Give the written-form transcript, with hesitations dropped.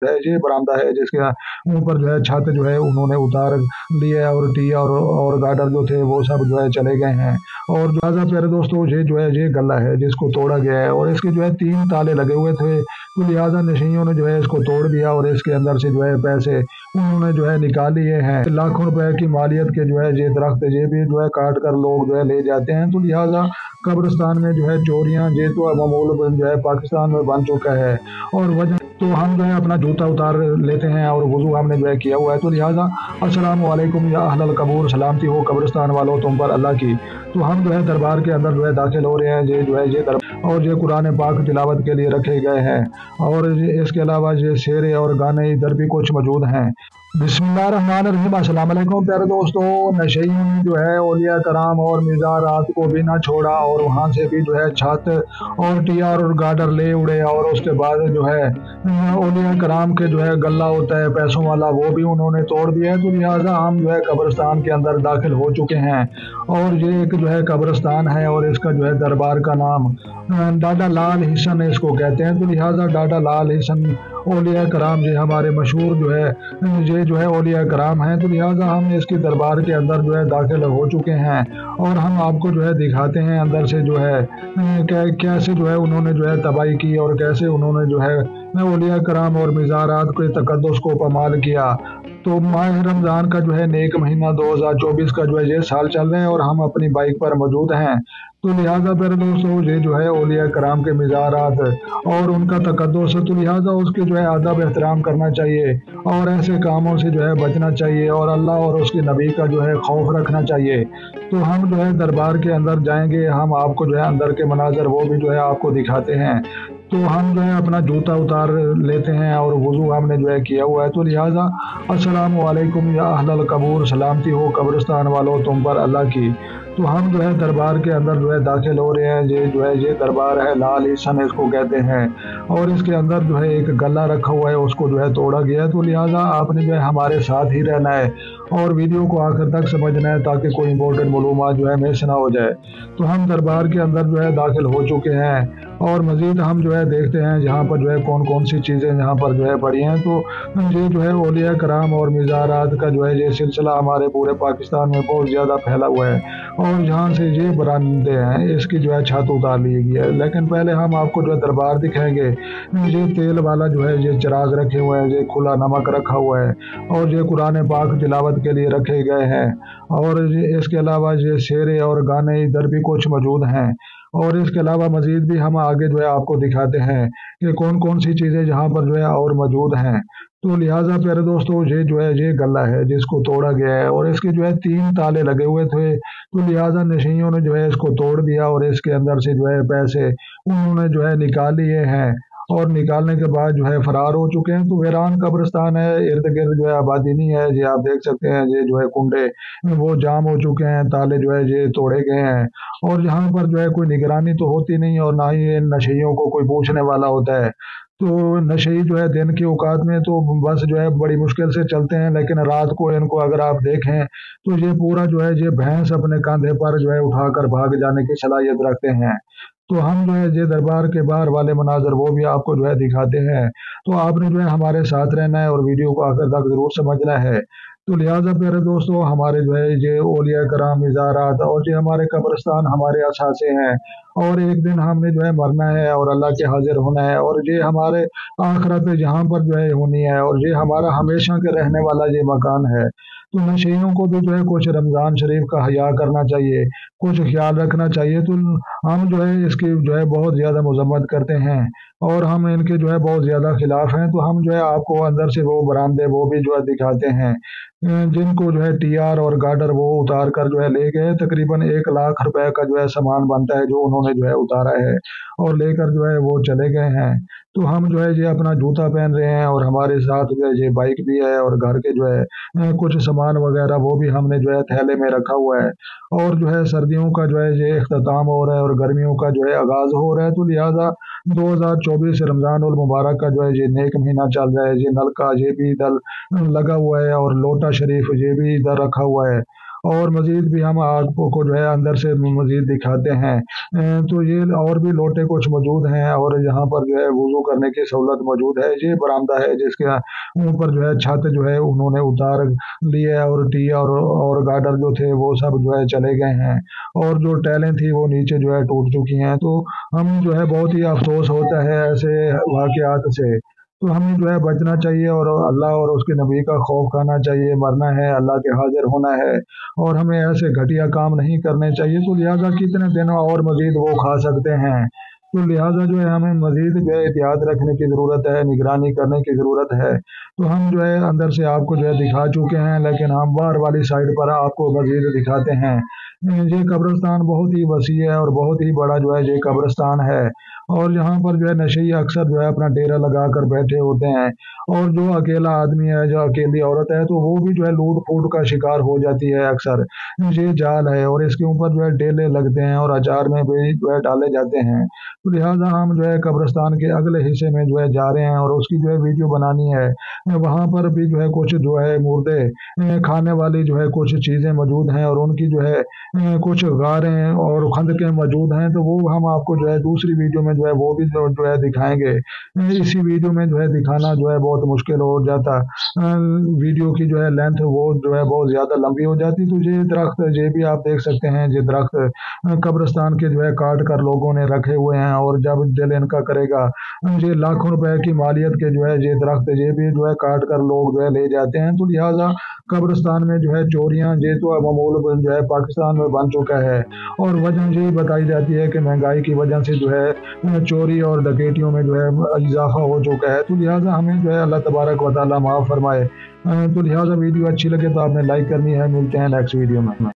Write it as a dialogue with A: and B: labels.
A: है ये बरामदा है जिसके ऊपर जो है छत जो है उन्होंने उतार लिए और टी और गार्डर जो थे वो सब जो है चले गए हैं। और लिहाजा प्यारे दोस्तों ये जो है ये गला है जिसको तोड़ा गया है और इसके जो है 3 ताले लगे हुए थे, तो लिहाजा नशियों ने जो है इसको तोड़ दिया और इसके अंदर से जो है पैसे उन्होंने जो है निकाल लिए हैं। लाखों रुपए की मालियत के जो है ये दरख्त ये भी जो है काट कर लोग जो है ले जाते हैं। तो लिहाजा कब्रिस्तान में जो है चोरियां ये तो अब मामूल जो है पाकिस्तान में बन चुका है। और वजह तो हम जो है अपना जूता उतार लेते हैं और वजू हमने जो है किया हुआ है। तो लिहाजा अस्सलाम वालेकुम या अहलल कबूर, सलामती हो कब्रिस्तान वालों तुम पर अल्लाह की। तो हम जो है दरबार के अंदर जो है दाखिल हो रहे हैं। ये जो है ये और ये कुरान पाक तिलावत के लिए रखे गए हैं और इसके अलावा ये शेरे और गाने इधर भी कुछ मौजूद हैं। बिस्मिल्लाहिर्रहमानिर्रहीम। अस्सलाम वालेकुम प्यारे दोस्तों, नशइयों ने जो है औलिया कराम और मिज़ारात को भी ना छोड़ा और वहाँ से भी जो है छत और टीआर और गार्डर ले उड़े और उसके बाद जो है औलिया कराम के जो है गला होता है पैसों वाला वो भी उन्होंने तोड़ दिया है। तो लिहाजा हम जो है कब्रिस्तान के अंदर दाखिल हो चुके हैं और ये एक जो है कब्रिस्तान है और इसका जो है दरबार का नाम डाडा लाल हिसन इसको कहते हैं। तो लिहाजा डाडा लाल हिसन औलिया कराम ये हमारे मशहूर जो है ये जो है औलिया कराम हैं। तो लिहाजा हम इसके दरबार के अंदर जो है दाखिल हो चुके हैं और हम आपको जो है दिखाते हैं अंदर से जो है कैसे जो है उन्होंने जो है तबाही की और कैसे उन्होंने जो है औलिया कराम और मिज़ारात के तकद्दुस को पमाल किया। तो माह रमज़ान का जो है नेक महीना 2024 का जो है ये साल चल रहे हैं और हम अपनी बाइक पर मौजूद हैं। तो लिहाजा मेरे दोस्तों ये जो है औलिया कराम के मिज़ारात और उनका तकद्दुस है, तो लिहाजा उसके जो है अदब एहतराम करना चाहिए और ऐसे कामों से जो है बचना चाहिए और अल्लाह और उसके नबी का जो है खौफ रखना चाहिए। तो हम जो है दरबार के अंदर जाएंगे, हम आपको जो है अंदर के मनाजर वो भी जो है आपको दिखाते हैं। तो हम जो है अपना जूता उतार लेते हैं और वज़ू हमने जो है किया हुआ है। तो लिहाजा अस्सलाम वालेकुम या अहलल कबूर, सलामती हो कब्रिस्तान वालों तुम पर अल्लाह की। तो हम जो है दरबार के अंदर जो है दाखिल हो रहे हैं। ये जो है ये दरबार है लाल हिसन इसको कहते हैं और इसके अंदर जो है एक गला रखा हुआ है उसको जो है तोड़ा गया है। तो लिहाजा आपने जो है हमारे साथ ही रहना है और वीडियो को आखिर तक समझना है ताकि कोई इंपॉर्टेंट मालूमात जो है मिस ना हो जाए। तो हम दरबार के अंदर जो है दाखिल हो चुके हैं और मज़ीद हम जो है देखते हैं जहाँ पर जो है कौन कौन सी चीज़ें यहाँ पर जो है पड़ी हैं। तो ये जो है औलिया कराम और मिज़ारात का जो है ये सिलसिला हमारे पूरे पाकिस्तान में बहुत ज़्यादा फैला हुआ है और जहाँ से ये बरामदे हैं इसकी जो है छत उतार ली गई है। लेकिन पहले हम आपको जो है दरबार दिखाएंगे। ये तेल वाला जो है ये चिराग रखे हुए हैं, ये खुला नमक रखा हुआ है और ये कुरान पाक तिलावत के लिए रखे गए हैं और इसके अलावा ये शेरे और गाने इधर भी कुछ मौजूद हैं। और इसके अलावा मज़ीद भी हम आगे जो है आपको दिखाते हैं कि कौन कौन सी चीज़ें यहाँ पर जो है और मौजूद हैं। तो लिहाजा प्यारे दोस्तों ये जो है ये गला है जिसको तोड़ा गया है और इसके जो है 3 ताले लगे हुए थे, तो लिहाजा नशियों ने जो है इसको तोड़ दिया और इसके अंदर से जो है पैसे उन्होंने जो है निकाल लिए हैं और निकालने के बाद जो है फरार हो चुके हैं। तो वीरान कब्रिस्तान है, इर्द गिर्द जो है आबादी नहीं है। ये आप देख सकते हैं ये जो है कुंडे वो जाम हो चुके हैं, ताले जो है ये तोड़े गए हैं और यहाँ पर जो है कोई निगरानी तो होती नहीं और ना ही इन नशइयों को कोई पूछने वाला होता है। तो नशई जो है दिन के औकात में तो बस जो है बड़ी मुश्किल से चलते हैं, लेकिन रात को इनको अगर आप देखें तो ये पूरा जो है ये भैंस अपने कंधे पर जो है उठाकर भाग जाने की सलाहियत रखते हैं। तो हम जो है ये दरबार के बाहर वाले मनाजर वो भी आपको जो है दिखाते हैं। तो आपने जो है हमारे साथ रहना है और वीडियो को आखिर तक जरूर समझना है। तो लिहाजा प्यारे दोस्तों हमारे जो है ये औलिया कराम मिज़ारात और ये हमारे कब्रिस्तान हमारे असासे हैं और एक दिन हमने जो है मरना है और अल्लाह के हाजिर होना है और ये हमारे आखिरत जहाँ पर जो है होनी है और ये हमारा हमेशा के रहने वाला ये मकान है। तो नशइयों को भी जो है कुछ रमज़ान शरीफ का हया करना चाहिए, कुछ ख्याल रखना चाहिए। तो हम जो है इसकी जो है बहुत ज़्यादा मजम्मत करते हैं और हम इनके जो है बहुत ज़्यादा खिलाफ हैं। तो हम जो है आपको अंदर से वो बरामदे वो भी जो है दिखाते हैं जिनको जो है टीआर और गार्डर वो उतार कर जो है ले गए। तकरीबन 1 लाख रुपए का जो है सामान बनता है जो उन्होंने जो है उतारा है और लेकर जो है वो चले गए हैं। तो हम जो है ये अपना जूता पहन रहे हैं और हमारे साथ जो है ये बाइक भी है और घर के जो है कुछ सामान वगैरह वो भी हमने जो है थैले में रखा हुआ है और जो है सर्दियों का जो है ये इख्तिताम हो रहा है और गर्मियों का जो है आगाज हो रहा है। तो लिहाजा 2024 रमज़ान उल मुबारक का जो है ये नेक महीना चल रहा है। ये नलका ये भी इधर लगा हुआ है और लोटा शरीफ ये भी इधर रखा हुआ है और मज़ीद भी हम आपको जो है अंदर से मज़ीद दिखाते हैं। तो ये और भी लोटे कुछ मौजूद हैं, और यहाँ पर जो है वुज़ू करने की सहूलत मौजूद है। ये बरामदा है जिसके ऊपर जो है छत जो है उन्होंने उतार ली है, और टी और गार्डर जो थे वो सब जो है चले गए हैं, और जो टाइलें थी वो नीचे जो है टूट चुकी हैं। तो हम जो है बहुत ही अफसोस होता है ऐसे वाक़यात से। तो हमें जो है बचना चाहिए, और अल्लाह और उसके नबी का खौफ खाना चाहिए। मरना है, अल्लाह के हाजिर होना है, और हमें ऐसे घटिया काम नहीं करने चाहिए। तो लिहाजा कितने दिन और मज़ीद वो खा सकते हैं। तो लिहाजा जो है हमें मज़ीद जो है एहतियात रखने की ज़रूरत है, निगरानी करने की ज़रूरत है। तो हम जो है अंदर से आपको जो है दिखा चुके हैं, लेकिन हम बाहर वाली साइड पर आपको मज़ीद दिखाते हैं। ये कब्रिस्तान बहुत ही वसी है, और बहुत ही बड़ा जो है ये कब्रिस्तान है, और यहाँ पर जो है नशे अक्सर जो है अपना डेरा लगा कर बैठे होते हैं। और जो अकेला आदमी है, जो अकेली औरत है, तो वो भी जो है लूट फूट का शिकार हो जाती है अक्सर। ये जाल है, और इसके ऊपर जो है डेले लगते हैं, और अचार में भी जो है डाले जाते हैं। तो लिहाजा हम जो है कब्रिस्तान के अगले हिस्से में जो है जा रहे हैं, और उसकी जो है वीडियो बनानी है। वहाँ पर भी जो है कुछ जो है मुर्दे खाने वाली जो है कुछ चीज़ें मौजूद हैं, और उनकी जो है कुछ गारें और खंदकें मौजूद हैं। तो वो हम आपको जो है दूसरी वीडियो में जो है वो भी जो है दिखाएंगे। इसी वीडियो में जो है दिखाना जो है बहुत मुश्किल हो जाता। वीडियो की जो है लेंथ वो जो है बहुत ज़्यादा लंबी हो जाती। तो ये दरख्त ये भी आप देख सकते हैं, ये दरख्त कब्रिस्तान के जो है काट कर लोगों ने रखे हुए हैं, और जब दिल इनका करेगा ये लाखों रुपए की मालियत के जो है ये दरख्त ये भी जो है काट कर लोग जो है ले जाते हैं। तो लिहाजा कब्रिस्तान में जो है चोरियां ये तो अब मामूल जो है पाकिस्तान में बन चुका है, और वजह यही बताई जाती है कि महंगाई की वजह से जो है चोरी और डकैतियों में जो है इजाफा हो चुका है। तो लिहाजा हमें जो है अल्लाह तबारक व तआला माफ़ फरमाए। तो लिहाजा वीडियो अच्छी लगे तो आपने लाइक करनी है। मिलते हैं नेक्स्ट वीडियो में।